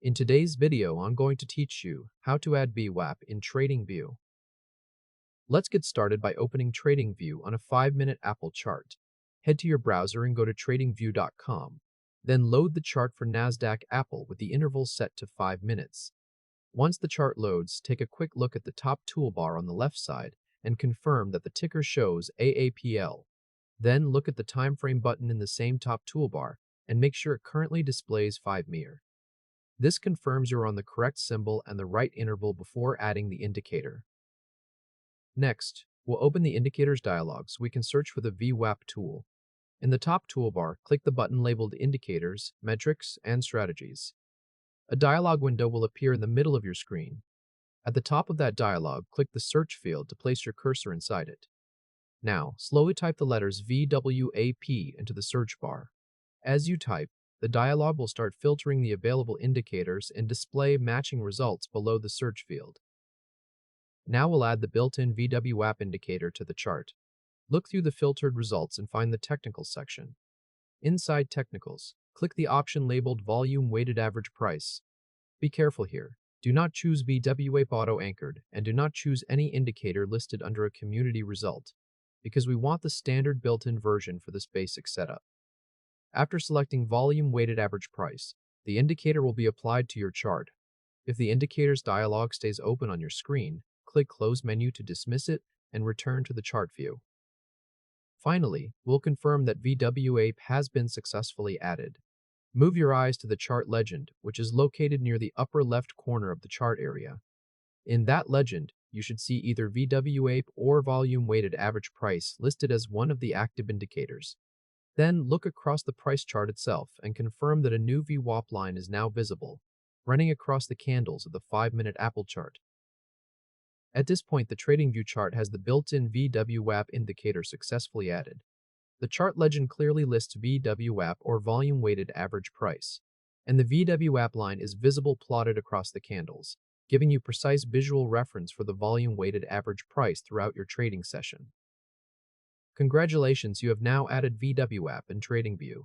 In today's video, I'm going to teach you how to add VWAP in TradingView. Let's get started by opening TradingView on a 5-minute Apple chart. Head to your browser and go to tradingview.com. Then load the chart for NASDAQ Apple with the interval set to 5 minutes. Once the chart loads, take a quick look at the top toolbar on the left side and confirm that the ticker shows AAPL. Then look at the time frame button in the same top toolbar and make sure it currently displays 5-minute. This confirms you're on the correct symbol and the right interval before adding the indicator. Next, we'll open the Indicators dialog so we can search for the VWAP tool. In the top toolbar, click the button labeled Indicators, Metrics, and Strategies. A dialog window will appear in the middle of your screen. At the top of that dialog, click the search field to place your cursor inside it. Now, slowly type the letters VWAP into the search bar. As you type, the dialog will start filtering the available indicators and display matching results below the search field. Now we'll add the built-in VWAP indicator to the chart. Look through the filtered results and find the Technical section. Inside Technicals, click the option labeled Volume Weighted Average Price. Be careful here. Do not choose VWAP Auto-Anchored and do not choose any indicator listed under a community result, because we want the standard built-in version for this basic setup. After selecting Volume Weighted Average Price, the indicator will be applied to your chart. If the Indicators dialog stays open on your screen, click Close menu to dismiss it and return to the chart view. Finally, we'll confirm that VWAP has been successfully added. Move your eyes to the chart legend, which is located near the upper left corner of the chart area. In that legend, you should see either VWAP or Volume Weighted Average Price listed as one of the active indicators. Then look across the price chart itself and confirm that a new VWAP line is now visible, running across the candles of the 5-minute Apple chart. At this point, the TradingView chart has the built-in VWAP indicator successfully added. The chart legend clearly lists VWAP or Volume Weighted Average Price, and the VWAP line is visible plotted across the candles, giving you precise visual reference for the Volume Weighted Average Price throughout your trading session. Congratulations, you have now added VWAP in TradingView.